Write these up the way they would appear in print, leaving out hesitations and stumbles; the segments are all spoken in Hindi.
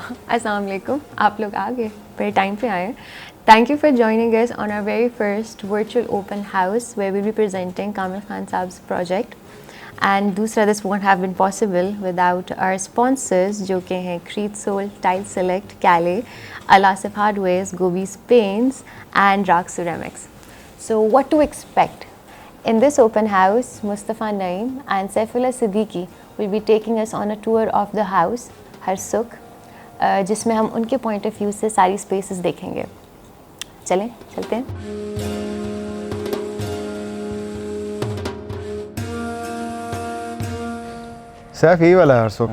अस्सलाम वालेकुम, आप लोग आ गए, बड़े टाइम पे आए. Thank you for joining us on our very first virtual open house where we'll be presenting Kamil Khan Saab's project. And दूसरा, this won't have been possible without our sponsors जो कि हैं Creed Soul, Tile Select, Calais, Al-Asif Hardwares, Gobi's Paints and Raag Ceramics. So what to expect? In this open house, Mustafa Naeem and Saifullah Siddiqui will be taking us on a tour of the house, हर सुख, जिसमें हम उनके पॉइंट ऑफ व्यू से सारी स्पेसेस देखेंगे. चलें, चलते हैं. सैफ यही वाला है हर सुख.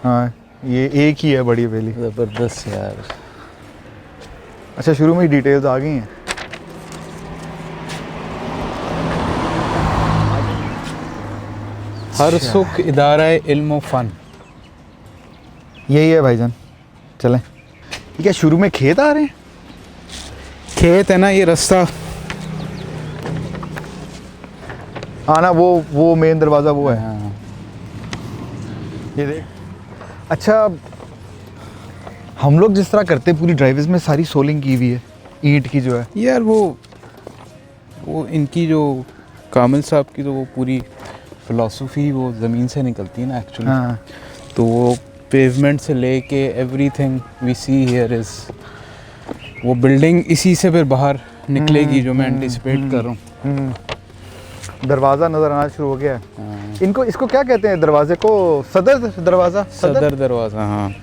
हाँ, ये एक ही है बड़ी हवेली. ज़बरदस्त यार. अच्छा, शुरू में ही डिटेल्स आ गई हैं. हर सुख इदारा इल्म फ़न. यही है भाईजान. चलें. ये क्या शुरू में खेत आ रहे हैं? खेत है ना, ये रास्ता. हाँ ना, वो मेन दरवाज़ा वो है. ये देख. अच्छा, हम लोग जिस तरह करते हैं पूरी ड्राइवेज में सारी सोलिंग की हुई है ईंट की जो है यार. वो इनकी जो कामिल साहब की तो वो पूरी फ़िलासफ़ी वो ज़मीन से निकलती है ना एक्चुअली. हाँ. तो वो पेवमेंट से लेके everything we see here is वो बिल्डिंग इसी से फिर बाहर निकलेगी जो मैं एंटिसिपेट कर रहा हूँ. दरवाज़ा नज़र आना शुरू हो गया है. इसको क्या कहते हैं दरवाजे को? सदर दरवाज़ा. सदर दरवाज़ा. हाँ.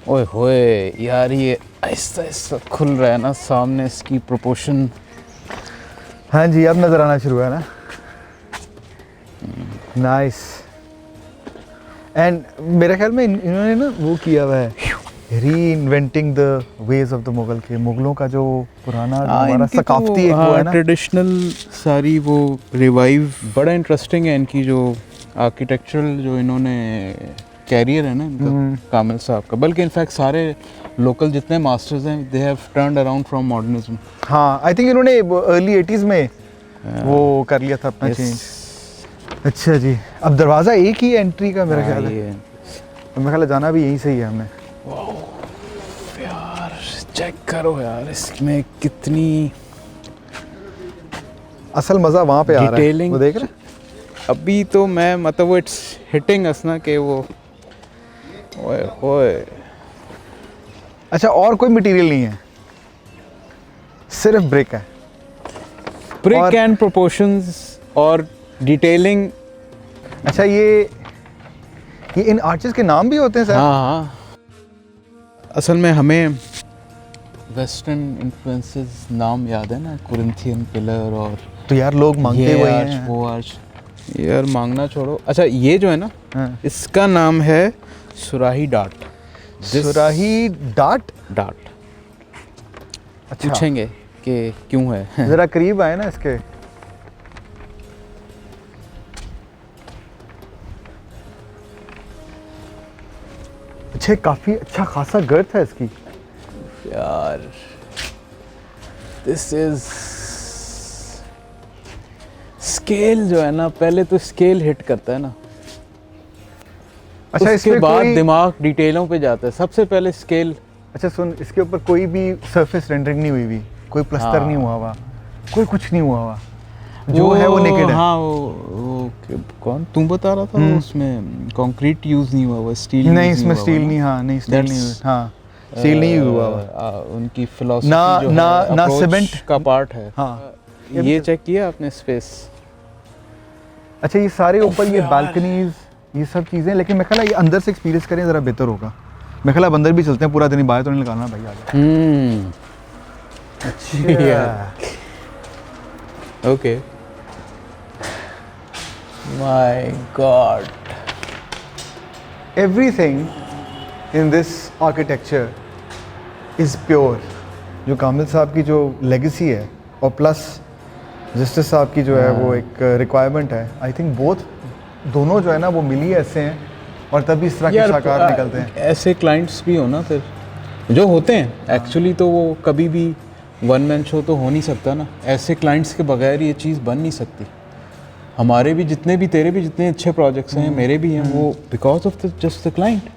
ओए होए यार, ये आहिस्ता आहिस्ता खुल रहा है ना सामने, इसकी प्रोपोर्शन. हाँ जी, अब नज़र आना शुरू हुआ है ना. नाइस. एंड मेरे ख्याल में इन्होंने ना वो किया हुआ है, री inventing the ways of the Mughal के. मुगलों का जो पुराना हमारा सकाफती एक वो है ना, ट्रेडिशनल सारी वो रिवाइव. बड़ा इंटरेस्टिंग है इनकी जो आर्किटेक्चरल जो इन्होंने कैरियर है ना इनका कामिल साहब का. बल्कि इनफैक्ट सारे लोकल जितने मास्टर्स हैं they have turned around from modernism. हाँ, आई थिंक इन्होंने अर्ली 80s में वो कर लिया था अपना चेंज. अच्छा जी. अब दरवाज़ा एक ही एंट्री का मेरा ख्याल है. मेरा ख्याल है जाना भी यहीं से ही है हमने. यार चेक करो यार, इसमें कितनी असल मज़ा वहाँ पे आ रहा है. वो देख रहे. अभी तो मैं मतलब वो इट्स हिटिंग अस ना कि वो ओए ओए. अच्छा, और कोई मटेरियल नहीं है, सिर्फ ब्रिक है. ब्रिक एंड प्रोपोर्शंस और डिटेलिंग. अच्छा, ये इन आर्चेस के नाम भी होते हैं सर? हाँ. असल में हमें वेस्टर्न इन्फ्लुएंसेस नाम याद है ना, कोरिंथियन पिलर और तो यार लोग मांगते हुए हैं वो आर्च. यार मांगना छोड़ो. अच्छा, ये जो है ना, हाँ. इसका नाम है सुराही डाट. सुराही डाट. अच्छा, पूछेंगे कि क्यों है. जरा करीब आए ना इसके. अच्छा, काफी अच्छा खासा गर्थ है इसकी. यार दिस इज स्केल जो है ना, पहले तो स्केल हिट करता है ना. अच्छा, उसके बाद दिमाग डिटेलों पे जाता है. सबसे पहले स्केल. अच्छा सुन, इसके ऊपर कोई भी सरफेस रेंडरिंग नहीं हुई हुई, कोई प्लास्टर नहीं हुआ हुआ, कोई कुछ नहीं हुआ हुआ. जो है वो नेकेड है. हाँ, वो कौन तुम बता रहा था? उसमें कंक्रीट यूज नहीं हुआ, स्टील नहीं, इसमें स्टील नहीं. हाँ नहीं, स्टील नहीं. हाँ, स्टील नहीं हुआ. उनकी फिलॉसफी जो है ना सीमेंट का पार्ट है. हाँ, ये चेक किया आपने स्पेस? अच्छा, ये सारे ऊपर ये बालकनीज ये सब चीज़ें. लेकिन मैं ख्याल है ये अंदर से एक्सपीरियंस करें ज़रा बेहतर होगा. मैं ख्याल अंदर भी चलते हैं, पूरा दिन बाहर तो नहीं निकालना भाई. अच्छा. Okay. My God. Everything in this architecture is pure. जो कामिल साहब की जो लेगेसी है और प्लस जस्टिस साहब की जो है वो एक रिक्वायरमेंट है. आई थिंक दोनों जो है ना वो मिली ऐसे हैं और तभी इस तरह के साकार निकलते हैं. ऐसे क्लाइंट्स भी हो ना फिर जो होते हैं एक्चुअली, तो वो कभी भी वन मैन शो तो हो नहीं सकता ना. ऐसे क्लाइंट्स के बगैर ये चीज़ बन नहीं सकती. हमारे भी जितने भी तेरे भी जितने अच्छे प्रोजेक्ट्स हैं, मेरे भी हैं, वो because of the just the client.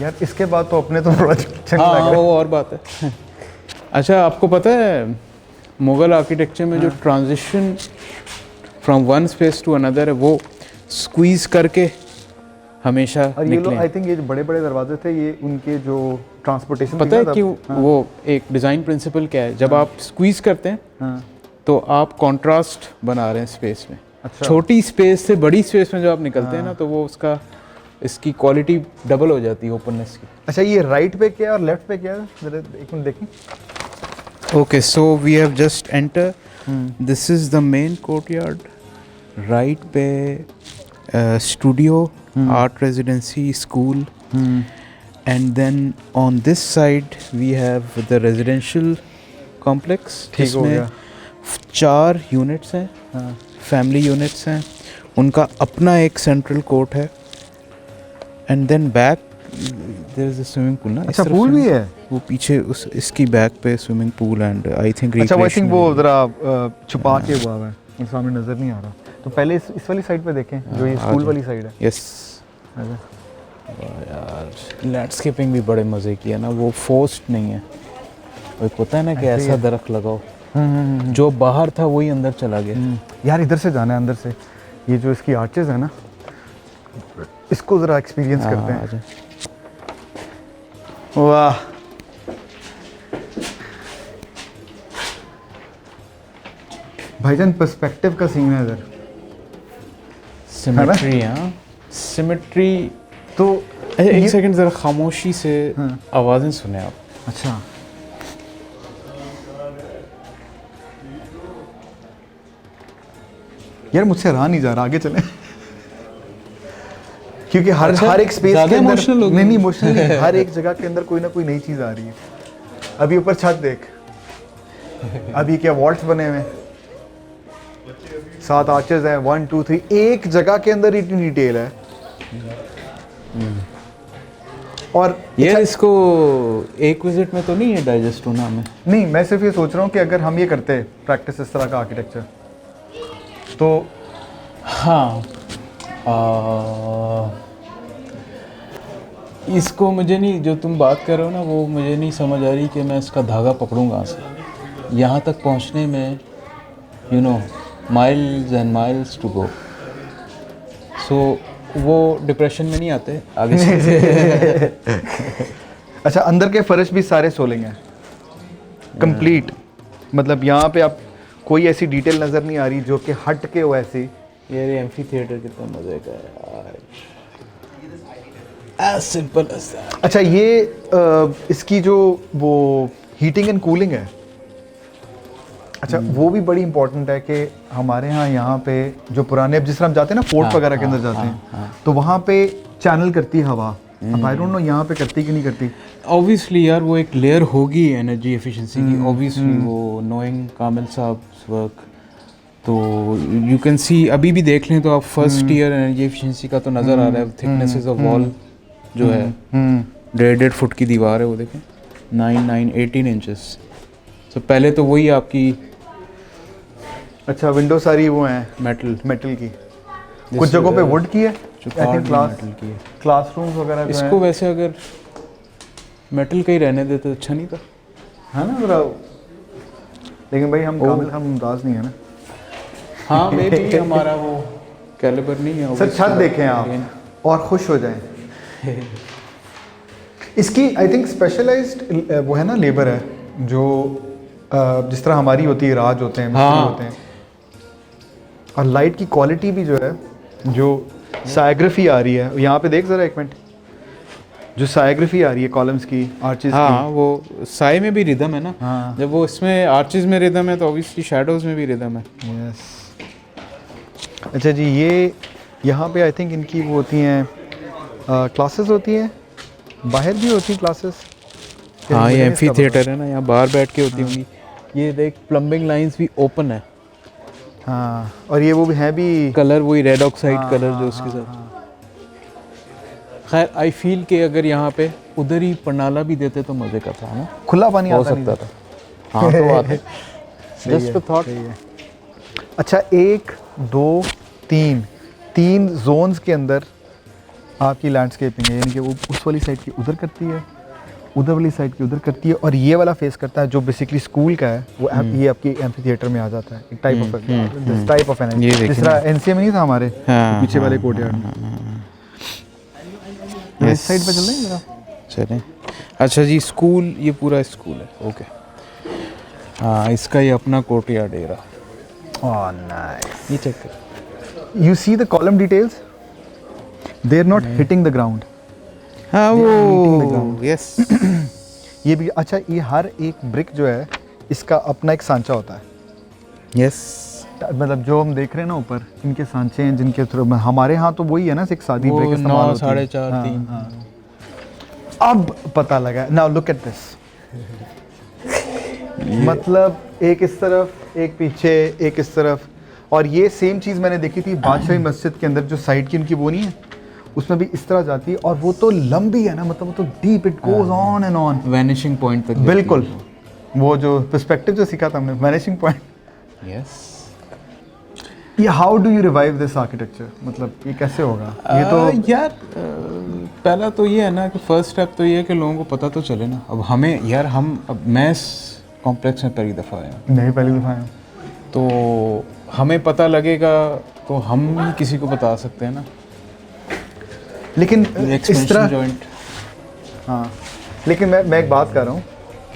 यार इसके बाद तो अपने तो थोड़ा चंग हाँ लग रहा है। वो और बात है। अच्छा आपको पता है मुग़ल आर्किटेक्चर में जो transition from one space to another है वो स्क्वीज़ करके हमेशा और ये लोग निकले आई थिंक ये जो बड़े बड़े दरवाजे थे ये उनके जो ट्रांसपोर्टेशन पता है क्यों वो एक डिज़ाइन प्रिंसिपल क्या है जब आप स्क्वीज़ करते हैं हाँ तो आप कंट्रास्ट बना रहे हैं स्पेस में। अच्छा। छोटी स्पेस से बड़ी स्पेस में जब आप निकलते हैं ना तो वो उसका इसकी क्वालिटी डबल हो जाती है ओपननेस की। अच्छा ये राइट पे क्या है और लेफ्ट पे क्या है जरा एक मिनट देखें। Okay so we have just enter this is the main courtyard right पे studio art residency school and then on this side we have the residential complex ठीक हो गया। 4 यूनिट्स हैं हाँ फैमिली यूनिट्स हैं उनका अपना एक सेंट्रल कोर्ट है and then back there is a swimming pool ना। अच्छा पूल भी है। वो पीछे उस इसकी बैक पे swimming pool and I think अच्छा वो आई थिंक वो जरा छुपा के हुआ है और सामने नजर नहीं आ रहा। तो पहले इस वाली साइड पे देखें जो ये स्कूल वाली साइड है। यस यार लैंडस्केपिंग भी बड़े मज़े की है ना वो फोर्स्ड नहीं है। वो एक होता है ना कि ऐसा दरख्त लगाओ जो बाहर था वही अंदर चला गया। यार इधर से जाना है अंदर से ये जो इसकी आर्चेस है ना इसको ज़रा एक्सपीरियंस करते हैं। वाह भाईजान पर्सपेक्टिव का सीन है इधर। सिमेट्री हाँ सिमेट्री। तो एक सेकंड ज़रा खामोशी से आवाज़ें सुने आप। अच्छा यार मुझसे रहा नहीं जा रहा आगे चलें क्योंकि हर एक स्पेस के अंदर नहीं इमोशनल नहीं हर एक जगह के अंदर कोई ना कोई नई चीज़ आ रही है। अभी ऊपर छत देख अभी क्या वॉल्ट्स बने हुए हैं 7 आर्चेस हैं 1 2 3 एक जगह के अंदर इतनी डिटेल है। और यार इसको एक विजिट में तो नहीं है डाइजेस्ट होना हमें। नहीं मैं सिर्फ ये सोच रहा हूँ कि अगर हम ये करते प्रैक्टिस इस तरह का आर्किटेक्चर तो हाँ इसको मुझे नहीं जो तुम बात कर रहे हो ना वो मुझे नहीं समझ आ रही कि मैं इसका धागा पकड़ूँ कहाँ से। यहाँ तक पहुँचने में you know miles and miles to go. So वो डिप्रेशन में नहीं आते आगे से। अच्छा अंदर के फर्श भी सारे सोलिंग हैं कंप्लीट मतलब यहाँ पे आप कोई ऐसी डिटेल नज़र नहीं आ रही जो कि हट के हो ऐसी। यार ये एम्फी थिएटर कितना मज़े का है यार। As simple as that. अच्छा ये इसकी जो वो हीटिंग एंड कूलिंग है अच्छा वो भी बड़ी इंपॉर्टेंट है कि हमारे यहाँ पे जो पुराने अब जिस तरह हम जाते हैं ना फोर्ट वगैरह के अंदर जाते हैं तो वहाँ पे चैनल करती है हवा। अब आई डोंट नो यहाँ पे करती कि नहीं करती। ऑब्वियसली यार वो एक लेयर होगी एनर्जी एफिशिएंसी की ऑब्वियसली वो नोइंग कामिल साहब वर्क तो यू कैन सी अभी भी देख लें तो आप फर्स्ट ईयर एनर्जी एफिशिएंसी का तो नज़र आ रहा है। थिकनेसेस ऑफ वॉल जो है 1.5 फुट की दीवार है वो देखें 18 इंचेस। तो पहले तो वही आपकी अच्छा विंडो सारी वो हैं मेटल की कुछ जगहों पे वुड की है आई थिंक क्लासरूम्स वगैरह जो इसको वैसे अगर मेटल का ही रहने देते तो अच्छा नहीं था है ना जरा। लेकिन भाई हम कामिल खान मुमताज़ नहीं है ना। हाँ मे भी हमारा वो कैलिबर नहीं है। सर छत देखें आप और खुश हो जाएं। इसकी आई थिंक स्पेशलाइज्ड वो है ना लेबर है जो जिस तरह हमारी होती है राज होते हैं मिस्त्री होते हैं और लाइट की क्वालिटी भी जो है जो साइग्राफी आ रही है यहाँ पे देख ज़रा एक मिनट जो साइग्राफी आ रही है कॉलम्स की आर्चेस हाँ वो साए में भी रिदम है ना। हाँ। जब वो इसमें आर्चेस में रिदम है तो ऑब्वियसली शैडोज में भी रिदम है। यस अच्छा जी ये यहाँ पे आई थिंक इनकी वो होती हैं क्लासेस होती हैं बाहर भी होती हैं क्लासेस। हाँ ये एम्फी थिएटर है ना यहाँ बाहर बैठ के होती होंगी। ये देख प्लम्बिंग लाइंस भी ओपन है। हाँ और ये वो भी है भी कलर वही रेड ऑक्साइड कलर जो उसके साथ। खैर आई फील कि अगर यहाँ पे उधर ही परनाला भी देते तो मज़े का था ना। खुला पानी हो आता नहीं सकता था। हाँ तो आते जस्ट अ थॉट। अच्छा 1 2 3 जोन्स के अंदर आपकी लैंडस्केपिंग है, यानी कि वो उस वाली साइड की उधर करती है, उधर वाली साइड की उधर करती है, और ये वाला फेस करता है जो बेसिकली स्कूल का है, वो ये आपकी एम्फी थिएटर में आ जाता है, एक type of this type of energy, जिस तरह एनसीए में नहीं था हमारे पीछे वाले कोर्टयार्ड में। इस साइड पे चल रहे हैं मेरा चलें। अच्छा जी, स्कूल, ये पूरा स्कूल है, ओके। हाँ, इसका ये अपना कोर्टयार्ड एरिया। Oh nice. ये चेक कर, you see the column details, they are not hitting the ground. हाँ वो यस। ये भी अच्छा, ये हर एक ब्रिक जो है इसका अपना एक सांचा होता है। यस, मतलब जो हम देख रहे हैं ना ऊपर, इनके सांचे हैं जिनके थ्रू हमारे यहाँ तो वही है ना, एक शादी ब्रेक इस्तेमाल नौ होती है। 4:30 हाँ, 3। हाँ। अब पता लगा, नाउ लुक एट दिस। मतलब एक इस तरफ, एक पीछे, एक इस तरफ, और ये सेम चीज़ मैंने देखी थी बादशाही मस्जिद के अंदर, जो साइड की उनकी वो नहीं है, उसमें भी इस तरह जाती है, और वो तो लंबी है ना, मतलब वो तो deep, it goes on and on, vanishing point तक। बिल्कुल। वो जो पर्सपेक्टिव जो सीखा था हमने, वैनिशिंग पॉइंट। यस। ये how do you revive this architecture, मतलब ये कैसे होगा? ये तो यार पहला तो ये है ना कि फर्स्ट स्टेप तो ये है कि लोगों को पता तो चले ना। अब हमें यार, अब मैं इस कॉम्प्लेक्स में पहली दफ़ा आया, नहीं पहली दफ़ा है, तो हमें पता लगेगा तो हम ही किसी को बता सकते हैं ना। लेकिन इस तरह जॉइंट, हाँ, लेकिन मैं एक बात कर रहा हूँ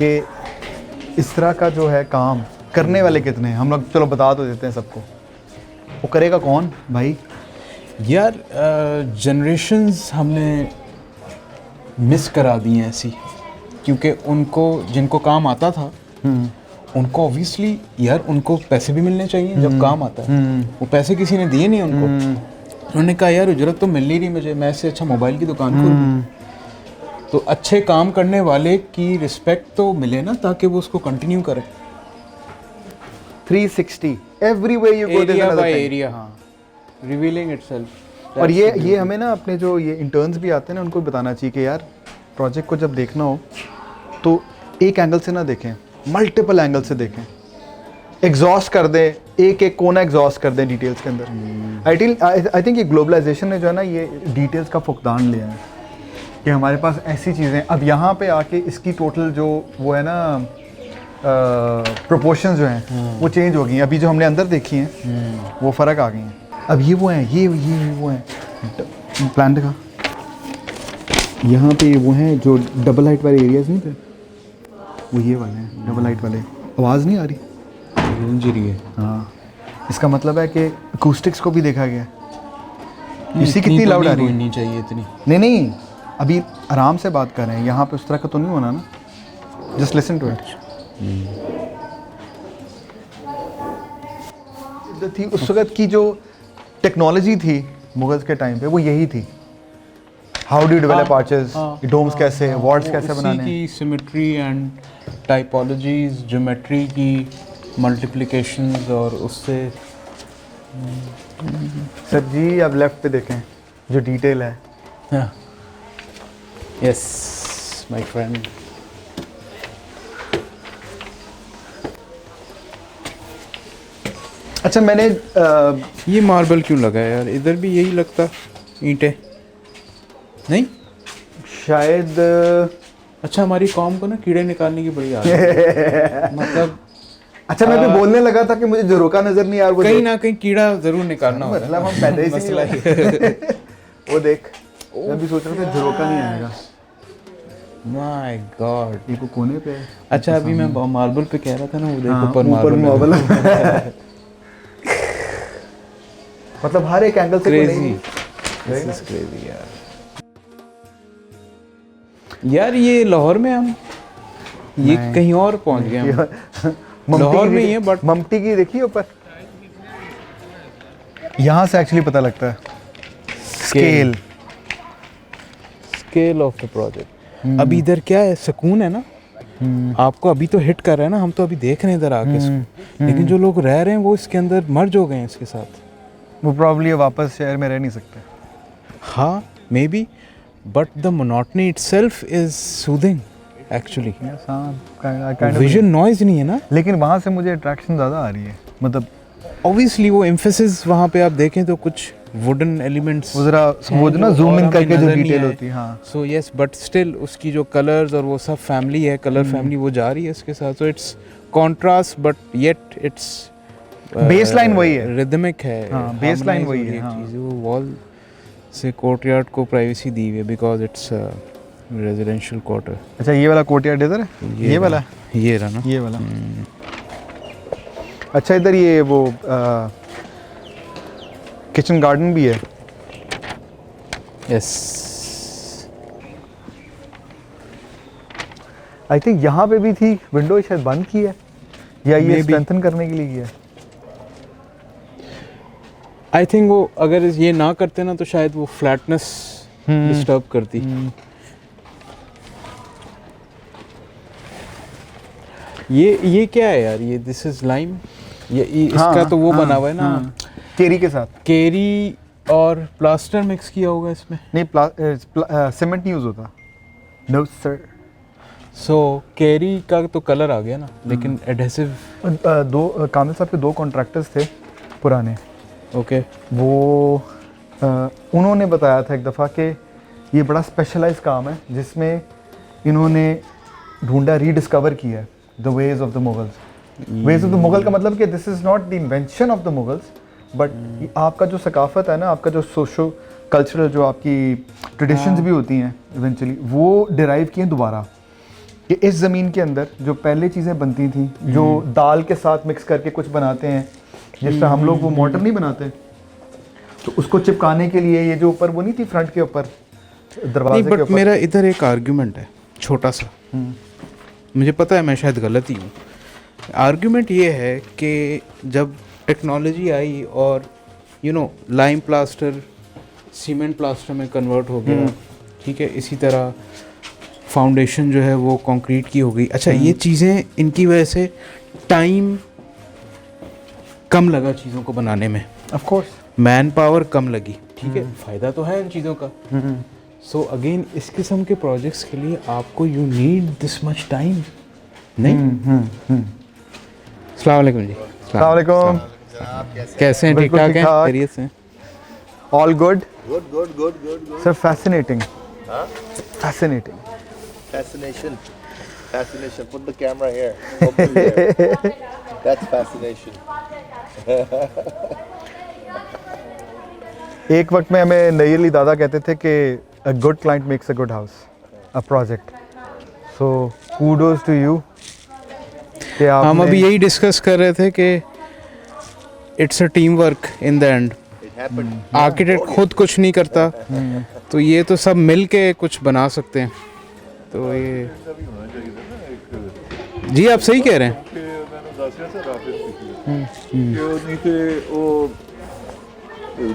कि इस तरह का जो है काम करने वाले कितने हैं? हम लोग चलो बता तो देते हैं सबको, वो करेगा कौन भाई? यार जनरेशन्स हमने मिस करा दी हैं ऐसी, क्योंकि उनको जिनको काम आता था उनको ऑब्वियसली यार उनको पैसे भी मिलने चाहिए जब काम आता है। वो पैसे किसी ने दिए नहीं उनको, उन्होंने कहा यार उजरत तो मिल नहीं रही मुझे, मैं इससे अच्छा मोबाइल की दुकान खोल दूँ। तो अच्छे काम करने वाले की रिस्पेक्ट तो मिले ना, ताकि वो उसको कंटिन्यू करे। 360 everywhere you go, there's area another by thing. Area, हाँ, रिवीलिंग इटसेल्फ। और ये हमें ना अपने जो ये इंटर्न्स भी आते हैं ना, उनको भी बताना चाहिए कि यार प्रोजेक्ट को जब देखना हो तो एक एंगल से ना देखें, मल्टीपल एंगल से देखें, एग्जॉस्ट कर दें, एक एक कोना एग्जॉस्ट कर दें डिटेल्स के अंदर। आई थिंक ये ग्लोबलाइजेशन ने जो है ना, ये डिटेल्स का फुकदान लिया है कि हमारे पास ऐसी चीज़ें, अब यहाँ पे आके इसकी टोटल जो वो है ना प्रोपोर्शंस जो हैं वो चेंज हो गई हैं। अभी जो हमने अंदर देखी हैं वो फ़र्क आ गई हैं। अब ये वो हैं, ये वो हैं प्लान का, यहाँ पे वो हैं जो डबल हाइट वाले एरियाज नहीं थे, वो ये वाले हैं डबल हाइट वाले। आवाज़ नहीं आ रही? गूंज रही है। हाँ, इसका मतलब है कि अकूस्टिक्स को भी देखा गया। इसी इतनी कितनी तो लाउड आ नहीं रही है? गूंजनी चाहिए इतनी। नहीं, अभी आराम से बात कर रहे हैं, यहाँ पे उस तरह का तो नहीं होना ना। Just listen to it. थी उस वक्त की जो टेक्नोलॉजी थी मुगल्स के टाइम पे, वो यही थी। How do develop arches, domes कैसे, वॉल्स कैसे बनाने, की सिमेट्री एंड टाइपोलॉजीज, ज्योमेट्री की मल्टीप्लिकेशंस, और उससे सर जी आप लेफ्ट पे देखें जो डिटेल है। Yes my friend. अच्छा, मैंने ये मार्बल क्यों लगा है यार? इधर भी यही लगता, ईंटें नहीं? शायद अच्छा, हमारी कॉम को ना कीड़े निकालने की बड़ी आदत है। मतलब अच्छा, मैं भी बोलने लगा था कि मुझे झरोका नजर नहीं आ रहा, कहीं ना कहीं कीड़ा जरूर निकालना होगा। मतलब हम पैदा ही से मसला नहीं ही है। वो देख, मैं भी सोच रहा था झरोका नहीं आएगा। माय गॉड, ये को कोने पे है। अच्छा अभी मैं मार्बल पे कह रहा था ना, वो हाँ, देखो ऊपर ऊपर मार्बल। मार्बल। मतलब हर एक एंगल से क्रेजी, दिस इज क्रेजी यार। यार ये लाहौर में हम ये कहीं और पहुंच गए हम। लाहौर में ही है, बट ममटी की देखिए ऊपर, यहाँ से एक्चुअली पता लगता है स्केल ऑफ द प्रोजेक्ट। अभी इधर क्या है, सुकून है ना। आपको अभी तो हिट कर रहा है ना, हम तो अभी देख रहे हैं इधर आके इसको। लेकिन जो लोग रह रहे हैं वो इसके अंदर मर्ज हो गए हैं इसके साथ। वो प्रॉब्ली वापस शहर में रह नहीं सकते। हाँ may be, but the monotony itself is soothing actually. Vision noise नहीं है ना, लेकिन वहाँ से मुझे अट्रैक्शन ज़्यादा आ रही है। मतलब ऑब्वियसली वो एम्फेसिस वहाँ पे आप देखें तो कुछ वुडन एलिमेंट्स वो जरा वो जो ना जूम इन करके जो डिटेल होती है, हाँ सो यस बट स्टिल उसकी जो कलर्स और वो सब फैमिली है, कलर फैमिली वो जा रही है इसके साथ, so it's contrast but yet it's baseline वही है, रिदमिक है, हाँ, baseline harmonize वही हो रही है, हाँ। चीज़, वो वॉल से कोर्टयार्ड को प्राइवेसी दी हुई है बिकॉज इट्स रेजिडेंशियल क्वार्टर। अच्छा ये वाला कोर्टयार्ड इधर है, ये वाला, ये रहा ना, ये वाला। अच्छा इधर ये वो किचन गार्डन भी है। यस आई थिंक यहाँ पे भी थी विंडो, शायद बंद की है या ये Maybe. स्ट्रेंथन करने के लिए किया है। आई थिंक वो अगर ये ना करते ना तो शायद वो फ्लैटनेस डिस्टर्ब करती। ये क्या है यार, ये दिस इज लाइम, ये इसका हाँ, तो वो हाँ, बना हुआ है ना, हाँ, केरी के साथ। केरी और प्लास्टर मिक्स किया होगा इसमें। नहीं सीमेंट नहीं यूज होता। No sir. सो केरी का तो कलर आ गया ना, लेकिन एडहेसिव दो कामिल साहब के दो कॉन्ट्रैक्टर्स थे पुराने, ओके वो उन्होंने बताया था एक दफ़ा कि ये बड़ा स्पेशलाइज काम है जिसमें इन्होंने ढूंढा, रीडिस्कवर किया है the ways of the Mughals. Ways of the Mughal का मतलब कि this is not the invention of the Mughals, but आपका जो सकाफत है ना, आपका जो सोशो कल्चरल जो आपकी ट्रेडिशंस भी होती हैं इवेंचुअली, वो डिराइव किए दोबारा कि इस ज़मीन के अंदर जो पहले चीज़ें बनती थी, जो दाल के साथ मिक्स करके कुछ बनाते हैं, जिस तरह हम लोग वो मोटर नहीं बनाते, तो उसको चिपकाने के लिए ये जो ऊपर वो नहीं थी फ्रंट के ऊपर दरवाजे के बट ऊपर। मेरा इधर एक आर्ग्यूमेंट है छोटा सा, मुझे पता है मैं शायद गलत ही हूँ। आर्ग्यूमेंट ये है कि जब टेक्नोलॉजी आई और लाइम प्लास्टर सीमेंट प्लास्टर में कन्वर्ट हो गया, ठीक है, इसी तरह फाउंडेशन जो है वो कंक्रीट की हो गई। अच्छा ये चीज़ें, इनकी वजह से टाइम कम लगा चीज़ों को बनाने में, ऑफ कोर्स मैन पावर कम लगी, ठीक है, फ़ायदा तो है इन चीज़ों का। सो अगेन इस किस्म के प्रोजेक्ट्स के लिए आपको you need this much time, नहीं? अस्सलाम वालेकुम जी। अस्सलाम वालेकुम। कैसे हैं? ठीक बिल्कुल ठाक हैं? ठीक-ठाक। खैरियत से हैं? All good Good. Sir. Fascinating, Huh? Fascinating. Fascination. Put the camera here. Open there. That's fascination. एक वक्त में हमें नई अली दादा कहते थे कि a good client makes a good house, a project. So kudos to you कि आप हम अभी यही डिस्कस कर रहे थे कि it's a team work in the end. It happened. Architect खुद कुछ नहीं करता, तो ये तो सब मिल के कुछ बना सकते हैं। तो ये जी आप सही कह रहे हैं।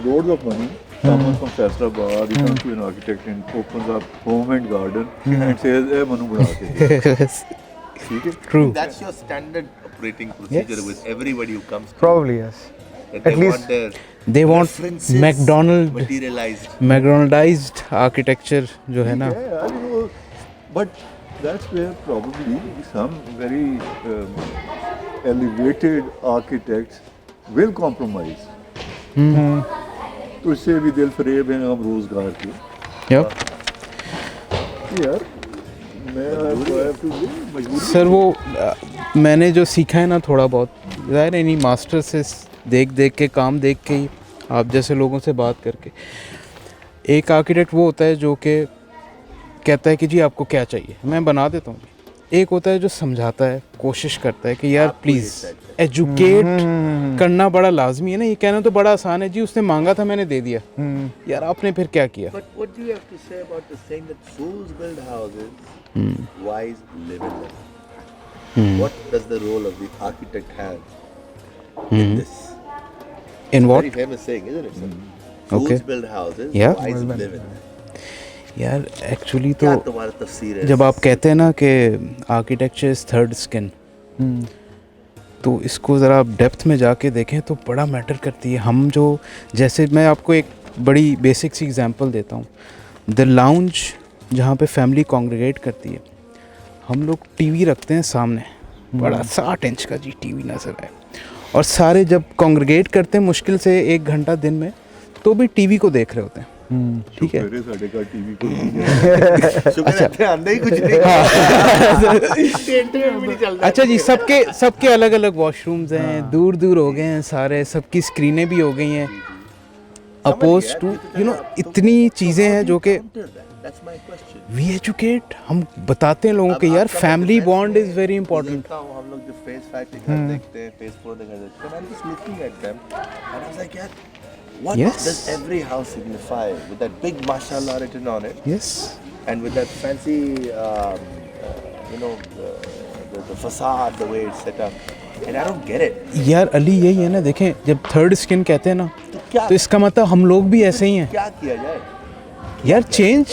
Loads of money. Someone from Faisalabad, he comes to an architect and opens up home and garden and says, "Eh, Manu बना के दे." ठीक है? True. That's your standard operating procedure with everybody who comes. probably yes. That At they least- want their They want preferences McDonald materialized. McDonaldized architecture जो है ना। Yeah, I know. But that's where probably some very elevated architects will compromise. तो इससे भी दिल फरेब हैं हम रोजगार के Yep. यार। मैं मजबूरी सर वो मैंने जो सीखा है ना थोड़ा बहुत, ज़ाहिर है नहीं मास्टर से देख देख के, काम देख के ही, आप जैसे लोगों से बात करके। एक आर्किटेक्ट वो होता है जो कि कहता है कि जी आपको क्या चाहिए, मैं बना देता हूँ। एक होता है जो समझाता है, कोशिश करता है कि यार प्लीज़ एजुकेट करना बड़ा लाजमी है ना। ये कहना तो बड़ा आसान है, जी उसने मांगा था मैंने दे दिया, यार आपने फिर क्या किया। But what do you have to say about the saying that fools build houses, wise live in them? What does the role of the architect have in this? In what? Very famous saying, isn't it? Sir? Fools Okay. build houses, Yeah. wise live in them. यार एक्चुअली क्या तो तुम्हारा तफसीर है? जब आप कहते हैं ना कि आर्किटेक्चर इज़ थर्ड स्किन, तो इसको ज़रा आप डेप्थ में जाके देखें तो बड़ा मैटर करती है। हम जो, जैसे मैं आपको एक बड़ी बेसिक सी एग्जांपल देता हूँ, द लाउंज जहाँ पे फैमिली कॉन्ग्रीगेट करती है, हम लोग टीवी रखते हैं सामने, बड़ा 60 इंच का जी टीवी नज़र आए, और सारे जब कॉन्ग्रीगेट करते हैं मुश्किल से 1 घंटा दिन में, तो भी टीवी को देख रहे होते हैं, ठीक है। मेरे साढ़े का टीवी को नहीं शुक्र है आंदा ही कुछ नहीं इंटरनेट भी नहीं चल रहा। अच्छा जी, सबके अलग अलग वॉशरूम्स हैं, दूर दूर हो गए हैं सारे, सबकी स्क्रीनें भी हो गई हैं, अपोज टू इतनी चीज़ें हैं जो कि That's my question. We educate, हम बताते हैं लोगों अब को यार आपका फैमिली defense बॉन्ड में इज़ वेरी इंपॉर्टेंट। देखता हूँ हम लोग जो फेस फैक्ट के घर देखते हैं, फेस 4 के घर देखते हैं, I'm just looking at them and I was like, यार, what Yes. does every house signify with that big mashallah written on it yes, and with that fancy, the facade, the way it's set up, and I don't get it. यार अली यही है ना, देखें जब थर्ड स्किन कहते हैं ना, तो क्या तो इसका मतलब हम लोग भी ऐसे ही हैं क्या किया जाए? यार। चेंज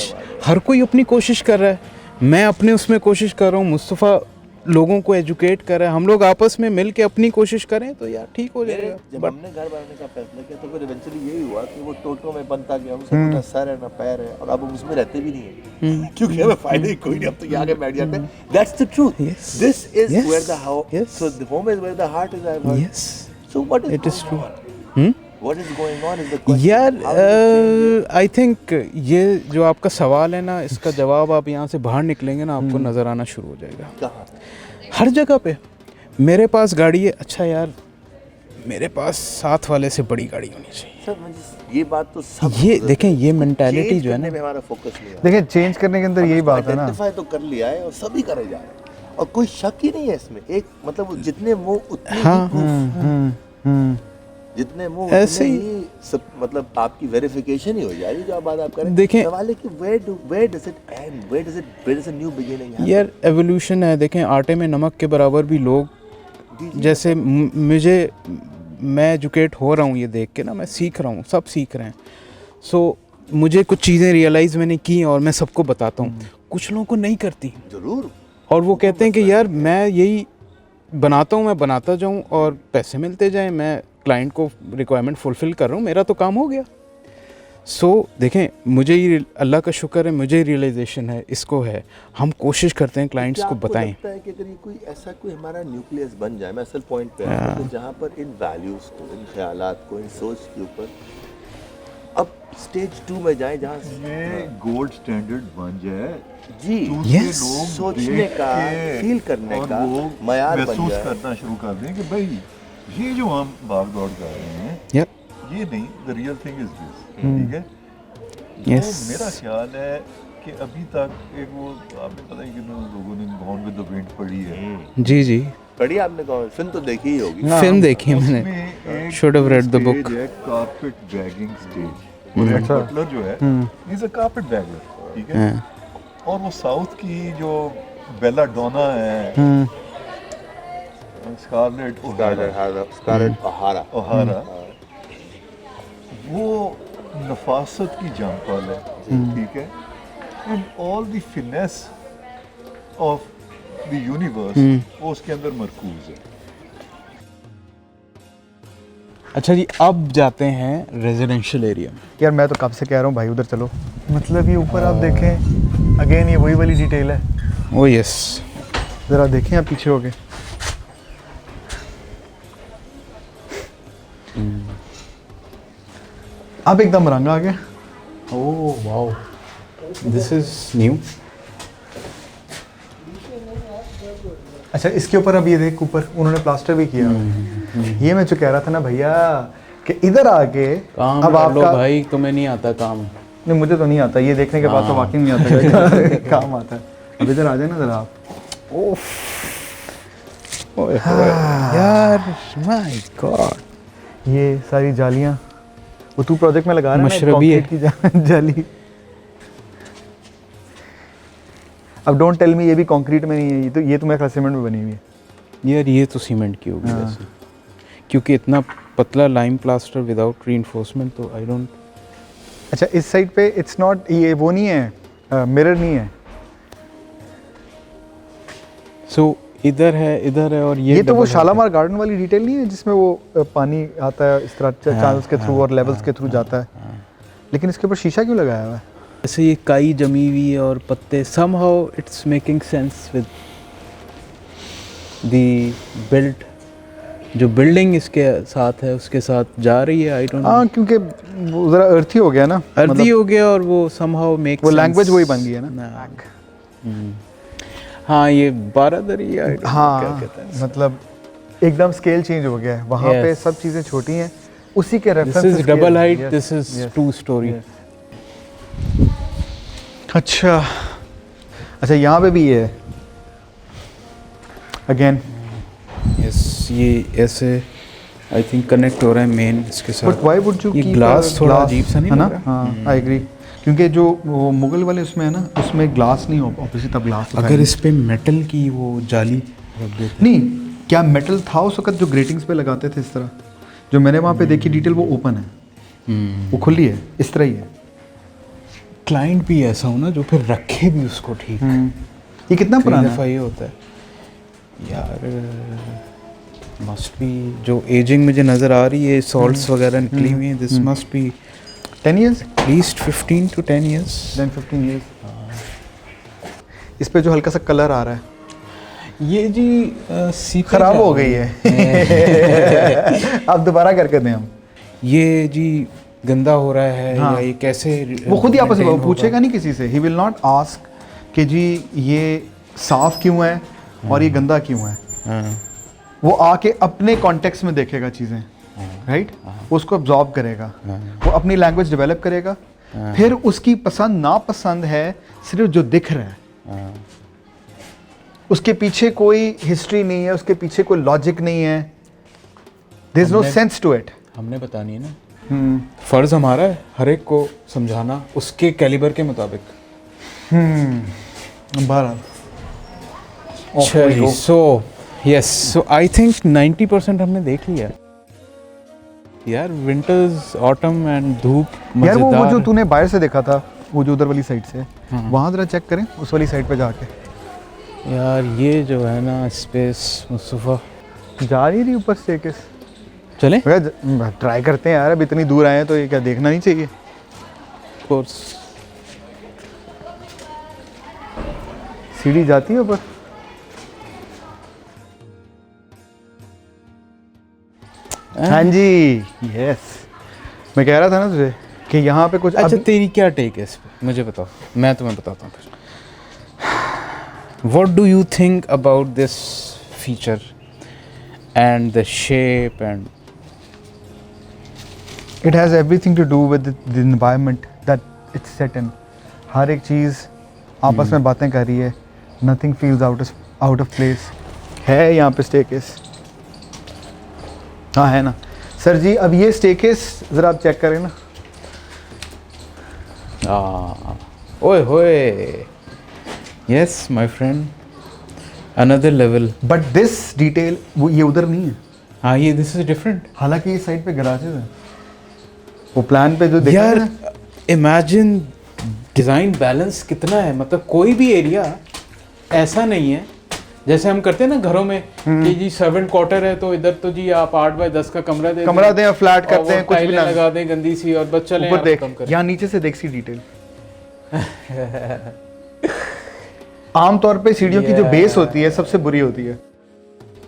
हर कोई अपनी कोशिश कर रहा है, मैं अपने उसमें कोशिश कर रहा हूँ, मुस्तफ़ा लोगों को एजुकेट कर रहा है, हम लोग आपस में मिल के अपनी कोशिश करें तो यार ठीक हो मेरे जाएगा। जब बट हमने घर बनाने का फैसला किया तो फिर इवेंचुअली यही हुआ कि वो टोटो में बनता गया, उसका ना सर है ना पैर है, और अब हम उसमें रहते भी नहीं है क्योंकि हमें फायदा ही कोई नहीं, अब तो यहाँ के बैठ जाते हैं। That's the truth. Yes. This is Yes. Where the how Yes. So the home is where the heart is, I have heard. Yes, so what is It is true. What is going on is the question. यार आई थिंक ये जो आपका सवाल है ना, इसका जवाब आप यहाँ से बाहर निकलेंगे ना, आपको नज़र आना शुरू हो जाएगा कहाँ हर जगह पे। मेरे पास गाड़ी है, अच्छा यार मेरे पास साथ वाले से बड़ी गाड़ी होनी चाहिए। सर ये बात तो सब ये देखें, ये मेंटालिटी जो है ना, में हमारा फोकस नहीं है। देखिए चेंज करने के अंदर यही बात है ना, आइडेंटिफाई तो कर लिया है और सभी करे जा रहे हैं और कोई शक ही नहीं है इसमें। एक मतलब जितने मुंह उतने हाँ। ही proof। जितने मुंह ऐसे उतने ही- ही सब, मतलब आपकी वेरिफिकेशन ही हो जाएगी जो आप बात आप करें। देखें- सवाल है कि where does it end, where does a new beginning happen? यार एवोल्यूशन है। देखें आटे में नमक के बराबर भी लोग, जैसे मुझे, मैं एजुकेट हो रहा हूँ ये देख के ना, मैं सीख रहा हूँ, सब सीख रहे हैं। सो मुझे कुछ चीज़ें रियलाइज़ मैंने की और मैं सबको बताता हूँ, कुछ लोगों को नहीं करती, जरूर और वो कहते हैं कि यार मैं यही बनाता हूँ, मैं बनाता जाऊँ और पैसे मिलते जाएं, मैं क्लाइंट को रिक्वायरमेंट फुलफ़िल कर रहा हूँ, मेरा तो काम हो गया। सो देखें, मुझे ये अल्लाह का शुक्र है, मुझे रियलाइजेशन है, इसको है, हम कोशिश करते हैं क्लाइंट्स क्या को आपको बताएं। लगता है कि अगर ये कोई ऐसा कोई हमारा न्यूक्लियस बन जाए, मैं असल पॉइंट पे आया हूं, जहाँ पर इन वैल्यूज़ को, इन ख्यालात को, इन सोच के ऊपर अब स्टेज 2 में जाए जहाँ ये गोल्ड स्टैंडर्ड बन जाए, जी दूसरे Yes. लोग सोचने देख का, के फील करने और का वो मयार बन महसूस जाए। करना शुरू कर दें कि भाई ये जो हम भाग दौड़ कर रहे हैं, यार ये नहीं, the real thing is this, ठीक है। Yes. तो मेरा ख्याल है कि अभी तक एक वो आपने पता है कि लोगों ने गॉन विद द विंड पढ़ी है, जी जी, पढ़ी आपने कौन फिल्म तो देखी ही होगी। फिल्म देखी है मैंने, उसमें एक Should have read the stage book. है कारपेट बैगिंग स्टेज, और रेड बटलर जो है इज अ कारपेट बैगर, ठीक है। और वो साउथ की जो बेला डोना है, स्कारलेट स्कारलेट ओहारा, वो नफासत की जांपल है, ठीक है। And all the finesse of the universe वो उसके अंदर मरकूज है। अच्छा जी, अब जाते हैं रेजिडेंशियल एरिया में। यार मैं तो कब से कह रहा हूँ भाई उधर चलो, मतलब ये ऊपर आप देखें, अगेन ये वही वाली डिटेल है, ओ यस, ज़रा देखें आप पीछे हो गए, अब एकदम रंग आ गया। Oh wow, this is new. अच्छा इसके ऊपर अब ये देख, ऊपर उन्होंने प्लास्टर भी किया हुआ है। ये मैं जो कह रहा था ना भैया कि इधर आके काम अब कर लो आपका, भाई, तुम्हें नहीं आता काम। नहीं मुझे तो नहीं आता, ये देखने के बाद तो वाकई नहीं आता काम आता है। अब इधर आ जाए ना जरा आप, ओए होए, यार माय गॉड, ये सारी जालियाँ वो तू प्रोजेक्ट में लगा रहा है ना, एक मशरबी है। कंक्रीट की जाली। अब डोंट टेल मी ये भी कंक्रीट में नहीं है, ये तो मेरे ख्याल सीमेंट में बनी हुई है। यार ये तो सीमेंट की होगी वैसे, क्योंकि इतना पतला लाइम प्लास्टर विदाउट रीइंफोर्समेंट तो आई डोंट। अच्छा इस साइड पे इट्स नॉट, ये वो नहीं है, मिरर नहीं है, सो इधर है और ये तो वो double है। शालामार गार्डन वाली डिटेल नहीं है जिसमें वो पानी आता है इस तरह चैनल्स के थ्रू और लेवल्स के थ्रू जाता है, लेकिन इसके ऊपर शीशा क्यों लगाया हुआ है? जैसे ये काई जमी हुई है और पत्ते, somehow it's making sense with the built जो बिल्डिंग इसके साथ है उसके साथ जा रही है, आई डोंट नो, हाँ क्योंकि वो ज़रा अर्थी हो गया ना, अर्दी हो गया और वो समहाउ मेक वो लैंग्वेज वही बन गई है ना। हाँ ये बारादरी, I don't know हाँ क्या कहते हैं। मतलब एकदम स्केल चेंज हो गया है वहाँ पे, Yes. सब चीज़ें छोटी हैं, उसी के This reference is double height, this is 2 story. अच्छा अच्छा, यहाँ पे भी ये है अगेन, Yes, ये ऐसे आई थिंक कनेक्ट हो रहा है मेन इसके बट साथ। व्हाई वुड यू ये कीप ग्लास थोड़ा अजीब सा नहीं है ना? लग रहा? हाँ आई एग्री, क्योंकि जो वो मुगल वाले उसमें है ना, उसमें ग्लास नहीं हो, ऑब्वियसली तब ग्लास अगर इस पे मेटल की वो जाली रख देते नहीं, क्या मेटल था उस वक्त जो ग्रेटिंग्स पे लगाते थे इस तरह? जो मैंने वहाँ पे देखी डिटेल वो ओपन है, वो खुली है, इस तरह ही है। क्लाइंट भी ऐसा हो ना जो फिर रखे भी उसको ठीक। ये कितना कई पुराना दफ़ा है? ये होता है यार, मस्ट बी जो एजिंग मुझे नज़र आ रही है, सॉल्ट्स वगैरह निकली हुई हैं, this must be 10 years? At least 15 to 10 years। Then 15 years। इस पे जो हल्का सा कलर आ रहा है ये जी सीपी खराब हो गई है। अब दोबारा करके दें हम। ये जी गंदा हो रहा है हाँ। या ये कैसे वो खुद ही आपस में maintain होगा? पूछेगा नहीं किसी से, ही विल नॉट आस्क कि जी ये साफ क्यों है और ये गंदा क्यों है। हाँ। वो आके अपने कॉन्टेक्स्ट में देखेगा चीज़ें, राइट? वो उसको अब्जॉर्ब करेगा, वो अपनी लैंग्वेज डेवलप करेगा, फिर उसकी पसंद नापसंद है सिर्फ जो दिख रहा है, उसके पीछे कोई हिस्ट्री नहीं है, उसके पीछे कोई लॉजिक नहीं है, there is no sense to it. हमने बतानी है ना, फर्ज हमारा है हर एक को समझाना उसके कैलिबर के मुताबिक। बहरहाल so yes, so I think 90% हमने देख लिया यार। विंटर्स, ऑटम एंड धूप यार वो मजेदार जो है। तूने बाहर से देखा था, वो जो उधर वाली साइड से, वहाँ जरा चेक करें उस वाली साइड पे जाके। यार ये जो है ना स्पेस, मुस्तफ़ा जा नहीं रही ऊपर स्टेयरकेस? चले ट्राई करते हैं यार, अब इतनी दूर आए हैं तो ये क्या देखना नहीं चाहिए? कोर्स। सीढ़ी जाती है ऊपर? हाँ जी, यस। मैं कह रहा था ना तुझे कि यहाँ पे कुछ अच्छा तेरी क्या टेक है इस पे, मुझे बताओ, मैं तुम्हें बताता हूँ फिर। What do you think about this feature and the shape and it has everything to do with the environment that it's set in. हर एक चीज़ आपस में बातें कर रही है, nothing feels out of place। है यहाँ पे स्टेकेस? हाँ है ना सर जी। अब ये स्टेकेस ज़रा आप चेक करें ना। ओए होए, yes my friend, another level। But this detail वो ये उधर नहीं है। हाँ ये this is different। हालांकि इस साइड पे गराजेस हैं, वो प्लान पे जो देखा है यार ना, इमेजिन डिज़ाइन बैलेंस कितना है, मतलब कोई भी एरिया ऐसा नहीं है जैसे हम करते हैं ना घरों में कि जी सर्वेंट क्वार्टर है तो इधर तो जी आप 8x10 का कमरा दे कमरा दें और फ्लैट करते हैं, कुछ भी टाइलें ना लगा दें गंदी सी और बस चलें ऊपर आप देख, कम करें। यहाँ नीचे से देख सी डिटेल। आमतौर पे सीढ़ियों की जो बेस होती है सबसे बुरी होती है।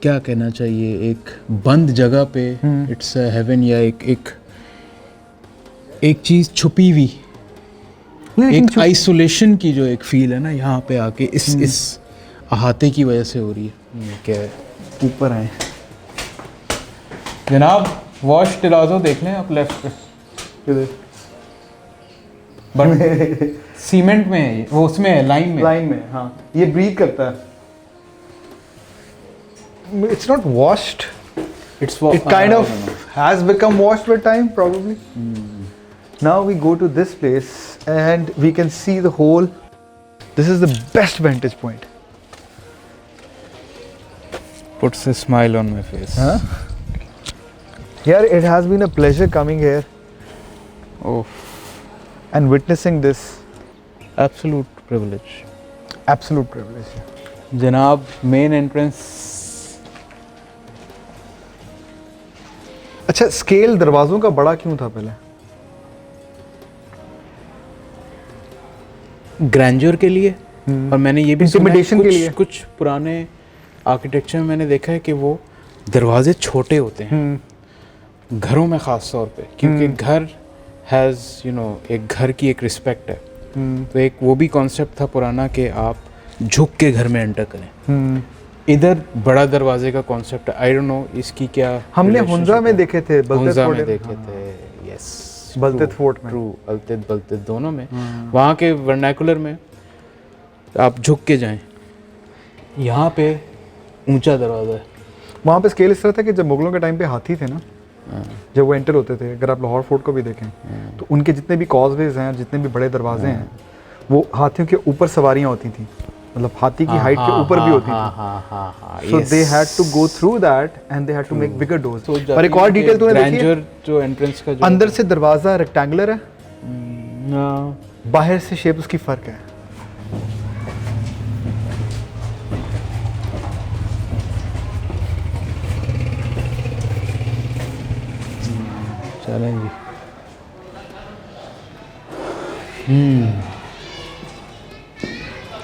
क्या कहना चाहिए, एक बंद जगह पे इट्स अ हेवन, या एक चीज छुपी हुई, एक आइसोलेशन की जो एक फील है ना यहाँ पे आके इस अहाते की वजह से हो रही है। क्या है ऊपर आए जनाब, वॉश टिलाजो देख लें आप लेफ्ट पे, बट सीमेंट में है ये, वो उसमें है लाइन में। लाइन में, हाँ ये ब्रीथ करता है। It's not washed. It kind of has become washed with time, probably. Now we go to this place and we can see the whole. This is the best vantage point. puts a smile on my face। Huh? Yeah, it has been a pleasure coming here Oh, and witnessing this. absolute privilege। Absolute privilege. जनाब मेन एंट्रेंस, अच्छा, स्केल दरवाजों का बड़ा क्यों था पहले? ग्रैंडर के लिए, और मैंने ये भी सुना है Intimidation के लिए। कुछ पुराने आर्किटेक्चर में मैंने देखा है कि वो दरवाजे छोटे होते हैं घरों में ख़ास तौर पे, क्योंकि घर हैज़ एक घर की एक रिस्पेक्ट है। तो एक वो भी कॉन्सेप्ट था पुराना कि आप झुक के घर में एंटर करें। इधर बड़ा दरवाजे का कॉन्सेप्ट है, आई डोंट नो इसकी क्या हमने relationship हुंजा में है। देखे थे, बलतेत हुंजा फोर्ट में में। देखे थे, यस, बलतेत फोर्ट में। ट्रू, बलतेत दोनों में। वहाँ के वर्नाकुलर में आप झुक के जाएं, यहाँ पे ऊंचा दरवाज़ा है। वहाँ पे स्केल इस तरह था कि जब मुगलों के टाइम पे हाथी थे ना, जब वो एंटर होते थे, अगर आप लाहौर फोर्ट को भी देखें तो उनके जितने भी कॉजवेज हैं, जितने भी बड़े दरवाजे हैं, वो हाथियों के ऊपर सवारियाँ होती थी, मतलब हाथी की हाइट के ऊपर भी होती थी। So they had to go through that and they had to make bigger doors. और एक और डिटेल तूने देखी है, जो एंट्रेंस का जो अंदर से दरवाज़ा रेक्टेंगुलर है, हाँ, बाहर से शेप उसकी फ़र्क है। चलें जी।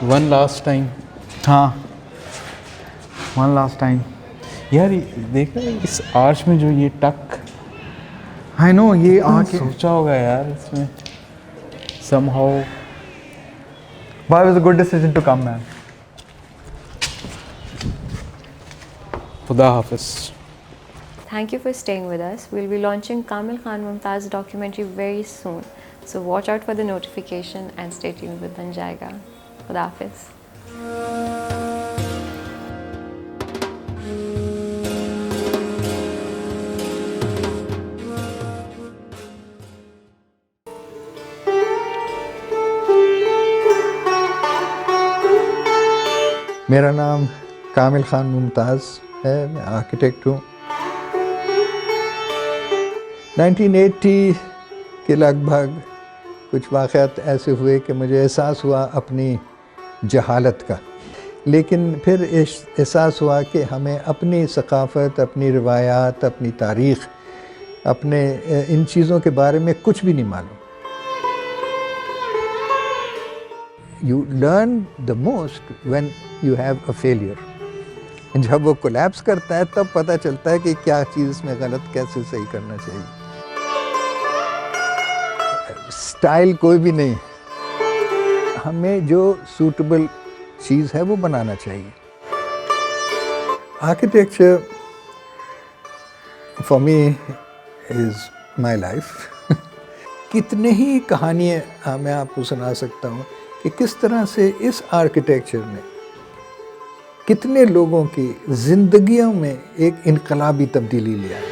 One last time. हाँ, वन लास्ट टाइम। यार देखा इस आर्च में जो ये टक आई नो, ये आके सोचा होगा यार इसमें somehow। Why was a good decision to come, man? खुदा हाफिज। Thank you for staying with us. We'll be launching Kamil Khan Mumtaz documentary very soon. So watch out for the notification and stay tuned with Ban Jayega. Khuda Hafiz. मेरा नाम कामिल ख़ान मुमताज़ है, मैं आर्किटेक्ट हूँ। 1980 के लगभग कुछ वाक़यात ऐसे हुए कि मुझे एहसास हुआ अपनी जहालत का, लेकिन फिर एहसास हुआ कि हमें अपनी सकाफ़त, अपनी रिवायात, अपनी तारीख़, अपने इन चीज़ों के बारे में कुछ भी नहीं मालूम। You learn the most when you have a failure. जब वो कोलैप्स करता है तब पता चलता है कि क्या चीज़ इसमें गलत, कैसे सही करना चाहिए। स्टाइल कोई भी नहीं, हमें जो सूटेबल चीज़ है वो बनाना चाहिए। Architecture for me is my life. कितने ही कहानियाँ मैं आपको सुना सकता हूँ कि किस तरह से इस आर्किटेक्चर ने कितने लोगों की ज़िंदगियों में एक इनकलाबी तब्दीली लिया है।